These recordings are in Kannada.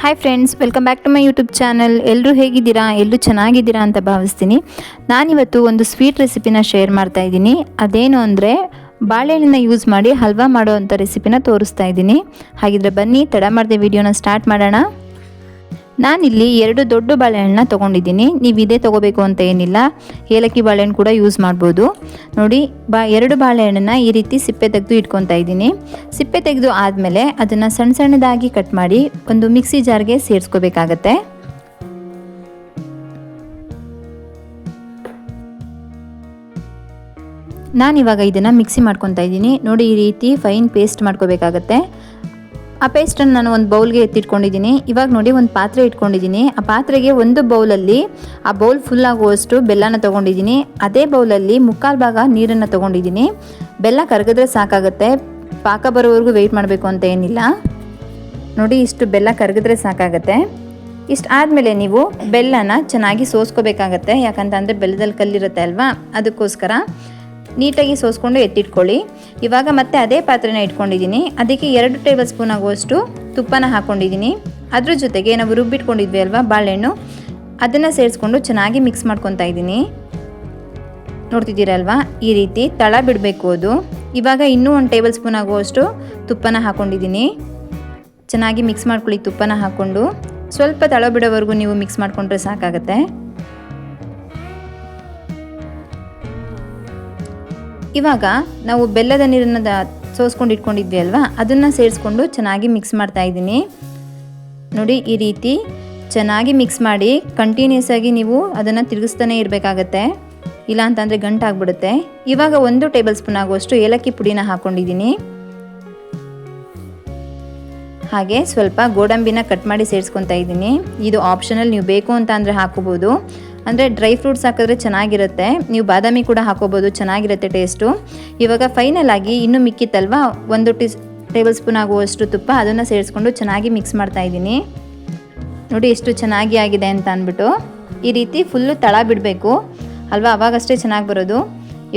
Hi friends, welcome back to my YouTube channel. ಎಲ್ಲರೂ ಹೇಗಿದ್ದೀರಾ? ಎಲ್ಲರೂ ಚೆನ್ನಾಗಿದ್ದೀರಾ ಅಂತ ಭಾವಿಸ್ತೀನಿ. ನಾನಿವತ್ತು ಒಂದು ಸ್ವೀಟ್ ರೆಸಿಪಿನ ಶೇರ್ ಮಾಡ್ತಾ ಇದ್ದೀನಿ. ಅದೇನು ಅಂದರೆ ಬಾಳೆಹಣ್ಣನ್ನ ಯೂಸ್ ಮಾಡಿ ಹಲ್ವಾ ಮಾಡೋ ಅಂಥ ರೆಸಿಪಿನ ತೋರಿಸ್ತಾ ಇದ್ದೀನಿ. ಹಾಗಿದ್ರೆ ಬನ್ನಿ ತಡ ಮಾಡದೆ ವಿಡಿಯೋನ ಸ್ಟಾರ್ಟ್ ಮಾಡೋಣ. ನಾನಿಲ್ಲಿ 2 ದೊಡ್ಡ ಬಾಳೆಹಣ್ಣನ್ನ ತೊಗೊಂಡಿದ್ದೀನಿ. ನೀವು ಇದೇ ತೊಗೋಬೇಕು ಅಂತ ಏನಿಲ್ಲ, ಏಲಕ್ಕಿ ಬಾಳೆಹಣ್ಣು ಕೂಡ ಯೂಸ್ ಮಾಡ್ಬೋದು. ನೋಡಿ 2 ಬಾಳೆಹಣ್ಣನ್ನು ಈ ರೀತಿ ಸಿಪ್ಪೆ ತೆಗೆದು ಇಟ್ಕೊತಾ ಇದ್ದೀನಿ. ಸಿಪ್ಪೆ ತೆಗೆದು ಆದಮೇಲೆ ಅದನ್ನು ಸಣ್ಣ ಸಣ್ಣದಾಗಿ ಕಟ್ ಮಾಡಿ ಒಂದು ಮಿಕ್ಸಿ ಜಾರ್ಗೆ ಸೇರಿಸ್ಕೋಬೇಕಾಗತ್ತೆ. ನಾನಿವಾಗ ಇದನ್ನು ಮಿಕ್ಸಿ ಮಾಡ್ಕೊತಾ ಇದ್ದೀನಿ. ನೋಡಿ ಈ ರೀತಿ ಫೈನ್ ಪೇಸ್ಟ್ ಮಾಡ್ಕೋಬೇಕಾಗತ್ತೆ. ಆ ಪೇಸ್ಟನ್ನು ನಾನು ಒಂದು ಬೌಲ್ಗೆ ಎತ್ತಿಟ್ಕೊಂಡಿದ್ದೀನಿ. ಇವಾಗ ನೋಡಿ ಒಂದು ಪಾತ್ರೆ ಇಟ್ಕೊಂಡಿದ್ದೀನಿ. ಆ ಪಾತ್ರೆಗೆ ಒಂದು ಬೌಲಲ್ಲಿ ಆ ಬೌಲ್ ಫುಲ್ ಆಗುವಷ್ಟು ಬೆಲ್ಲನ ತೊಗೊಂಡಿದ್ದೀನಿ. ಅದೇ ಬೌಲಲ್ಲಿ 3/4 ಭಾಗ ನೀರನ್ನು ತೊಗೊಂಡಿದ್ದೀನಿ. ಬೆಲ್ಲ ಕರಗಿದ್ರೆ ಸಾಕಾಗುತ್ತೆ, ಪಾಕ ಬರೋವರೆಗೂ ವೆಯ್ಟ್ ಮಾಡಬೇಕು ಅಂತ ಏನಿಲ್ಲ. ನೋಡಿ ಇಷ್ಟು ಬೆಲ್ಲ ಕರಗಿದ್ರೆ ಸಾಕಾಗತ್ತೆ. ಇಷ್ಟು ಆದಮೇಲೆ ನೀವು ಬೆಲ್ಲನ ಚೆನ್ನಾಗಿ ಸೋಸ್ಕೋಬೇಕಾಗತ್ತೆ. ಯಾಕಂತಂದರೆ ಬೆಲ್ಲದಲ್ಲಿ ಕಲ್ಲಿರುತ್ತೆ ಅಲ್ವಾ, ಅದಕ್ಕೋಸ್ಕರ ನೀಟಾಗಿ ಸೋಸ್ಕೊಂಡು ಎತ್ತಿಟ್ಕೊಳ್ಳಿ. ಇವಾಗ ಮತ್ತೆ ಅದೇ ಪಾತ್ರೆನ ಇಟ್ಕೊಂಡಿದ್ದೀನಿ. ಅದಕ್ಕೆ 2 ಟೇಬಲ್ ಸ್ಪೂನ್ ಆಗುವಷ್ಟು ತುಪ್ಪನ ಹಾಕ್ಕೊಂಡಿದ್ದೀನಿ. ಅದ್ರ ಜೊತೆಗೆ ನಾವು ರುಬ್ಬಿಟ್ಕೊಂಡಿದ್ವಿ ಅಲ್ವಾ ಬಾಳೆಹಣ್ಣು, ಅದನ್ನು ಸೇರಿಸ್ಕೊಂಡು ಚೆನ್ನಾಗಿ ಮಿಕ್ಸ್ ಮಾಡ್ಕೊತಾ ಇದ್ದೀನಿ. ನೋಡ್ತಿದ್ದೀರಲ್ವಾ, ಈ ರೀತಿ ತಳ ಬಿಡಬೇಕು ಅದು. ಇವಾಗ ಇನ್ನೂ 1 ಟೇಬಲ್ ಸ್ಪೂನ್ ಆಗುವಷ್ಟು ತುಪ್ಪನ ಹಾಕ್ಕೊಂಡಿದ್ದೀನಿ. ಚೆನ್ನಾಗಿ ಮಿಕ್ಸ್ ಮಾಡ್ಕೊಳ್ಳಿ. ತುಪ್ಪನ ಹಾಕ್ಕೊಂಡು ಸ್ವಲ್ಪ ತಳ ಬಿಡೋವರೆಗೂ ನೀವು ಮಿಕ್ಸ್ ಮಾಡಿಕೊಂಡ್ರೆ ಸಾಕಾಗತ್ತೆ. ಇವಾಗ ನಾವು ಬೆಲ್ಲದ ನೀರನ್ನು ಸೋಸ್ಕೊಂಡು ಇಟ್ಕೊಂಡಿದ್ವಿ ಅಲ್ವಾ, ಅದನ್ನು ಸೇರಿಸ್ಕೊಂಡು ಚೆನ್ನಾಗಿ ಮಿಕ್ಸ್ ಮಾಡ್ತಾ ಇದ್ದೀನಿ. ನೋಡಿ ಈ ರೀತಿ ಚೆನ್ನಾಗಿ ಮಿಕ್ಸ್ ಮಾಡಿ ಕಂಟಿನ್ಯೂಸ್ ಆಗಿ ನೀವು ಅದನ್ನು ತಿರುಗಿಸ್ತಾನೆ ಇರಬೇಕಾಗತ್ತೆ, ಇಲ್ಲ ಅಂತಂದರೆ ಗಂಟಾಗ್ಬಿಡುತ್ತೆ. ಇವಾಗ 1 ಟೇಬಲ್ ಸ್ಪೂನ್ ಆಗುವಷ್ಟು ಏಲಕ್ಕಿ ಪುಡಿನ ಹಾಕ್ಕೊಂಡಿದ್ದೀನಿ. ಹಾಗೆ ಸ್ವಲ್ಪ ಗೋಡಂಬಿನ ಕಟ್ ಮಾಡಿ ಸೇರಿಸ್ಕೊತಾ ಇದ್ದೀನಿ. ಇದು ಆಪ್ಷನಲ್, ನೀವು ಬೇಕು ಅಂತ ಅಂದರೆ ಹಾಕೋಬೋದು. ಅಂದರೆ ಡ್ರೈ ಫ್ರೂಟ್ಸ್ ಹಾಕಿದ್ರೆ ಚೆನ್ನಾಗಿರುತ್ತೆ. ನೀವು ಬಾದಾಮಿ ಕೂಡ ಹಾಕೋಬೋದು, ಚೆನ್ನಾಗಿರುತ್ತೆ ಟೇಸ್ಟು. ಇವಾಗ ಫೈನಲ್ ಆಗಿ ಇನ್ನೂ ಮಿಕ್ಕಿತ್ತಲ್ವ 1 ಟೇಬಲ್ ಸ್ಪೂನ್ ಆಗುವಷ್ಟು ತುಪ್ಪ, ಅದನ್ನು ಸೇರಿಸ್ಕೊಂಡು ಚೆನ್ನಾಗಿ ಮಿಕ್ಸ್ ಮಾಡ್ತಾ ಇದ್ದೀನಿ. ನೋಡಿ ಎಷ್ಟು ಚೆನ್ನಾಗಿ ಆಗಿದೆ ಅಂತ ಅಂದ್ಬಿಟ್ಟು. ಈ ರೀತಿ ಫುಲ್ಲು ತಳ ಬಿಡಬೇಕು ಅಲ್ವಾ, ಅವಾಗಷ್ಟೇ ಚೆನ್ನಾಗಿ ಬರೋದು.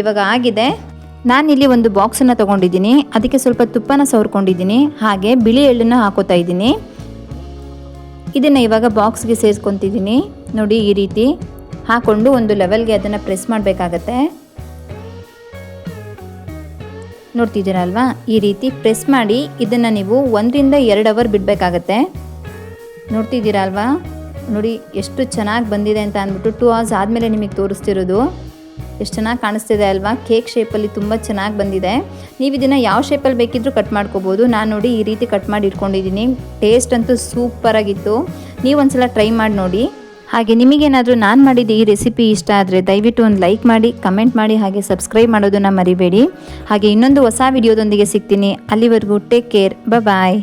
ಇವಾಗ ಆಗಿದೆ. ನಾನಿಲ್ಲಿ ಒಂದು ಬಾಕ್ಸನ್ನು ತೊಗೊಂಡಿದ್ದೀನಿ. ಅದಕ್ಕೆ ಸ್ವಲ್ಪ ತುಪ್ಪನ ಸವರ್ಕೊಂಡಿದ್ದೀನಿ. ಹಾಗೆ ಬಿಳಿ ಎಳ್ಳನ್ನು ಹಾಕೋತಾ ಇದ್ದೀನಿ. ಇದನ್ನು ಇವಾಗ ಬಾಕ್ಸ್ಗೆ ಸೇರಿಸ್ಕೊತಿದ್ದೀನಿ. ನೋಡಿ ಈ ರೀತಿ ಹಾಕ್ಕೊಂಡು ಒಂದು ಲೆವೆಲ್ಗೆ ಅದನ್ನು ಪ್ರೆಸ್ ಮಾಡಬೇಕಾಗತ್ತೆ. ನೋಡ್ತಿದ್ದೀರಲ್ವಾ, ಈ ರೀತಿ ಪ್ರೆಸ್ ಮಾಡಿ ಇದನ್ನು ನೀವು 1 ರಿಂದ 2 ಅವರ್ ಬಿಡಬೇಕಾಗತ್ತೆ. ನೋಡ್ತಿದ್ದೀರಲ್ವಾ, ನೋಡಿ ಎಷ್ಟು ಚೆನ್ನಾಗಿ ಬಂದಿದೆ ಅಂತ ಅಂದ್ಬಿಟ್ಟು 2 ಅವರ್ಸ್ ಆದಮೇಲೆ ನಿಮಗೆ ತೋರಿಸ್ತಿರೋದು. ಎಷ್ಟು ಚೆನ್ನಾಗಿ ಕಾಣಿಸ್ತಿದೆ ಅಲ್ವಾ, ಕೇಕ್ ಶೇಪಲ್ಲಿ ತುಂಬ ಚೆನ್ನಾಗಿ ಬಂದಿದೆ. ನೀವು ಇದನ್ನು ಯಾವ ಶೇಪಲ್ಲಿ ಬೇಕಿದ್ರೂ ಕಟ್ ಮಾಡ್ಕೋಬೋದು. ನಾನು ನೋಡಿ ಈ ರೀತಿ ಕಟ್ ಮಾಡಿ ಇಟ್ಕೊಂಡಿದ್ದೀನಿ. ಟೇಸ್ಟ್ ಅಂತೂ ಸೂಪರಾಗಿತ್ತು. ನೀವು ಒಂದ್ಸಲ ಟ್ರೈ ಮಾಡಿ ನೋಡಿ. ಹಾಗೆ ನಿಮಗೇನಾದರೂ ನಾನು ಮಾಡಿದ ಈ ರೆಸಿಪಿ ಇಷ್ಟ ಆದರೆ ದಯವಿಟ್ಟು ಒಂದು ಲೈಕ್ ಮಾಡಿ, ಕಮೆಂಟ್ ಮಾಡಿ, ಹಾಗೆ ಸಬ್ಸ್ಕ್ರೈಬ್ ಮಾಡೋದನ್ನು ಮರಿಬೇಡಿ. ಹಾಗೆ ಇನ್ನೊಂದು ಹೊಸ ವಿಡಿಯೋದೊಂದಿಗೆ ಸಿಗ್ತೀನಿ. ಅಲ್ಲಿವರೆಗೂ ಟೇಕ್ ಕೇರ್, ಬಾಯ್.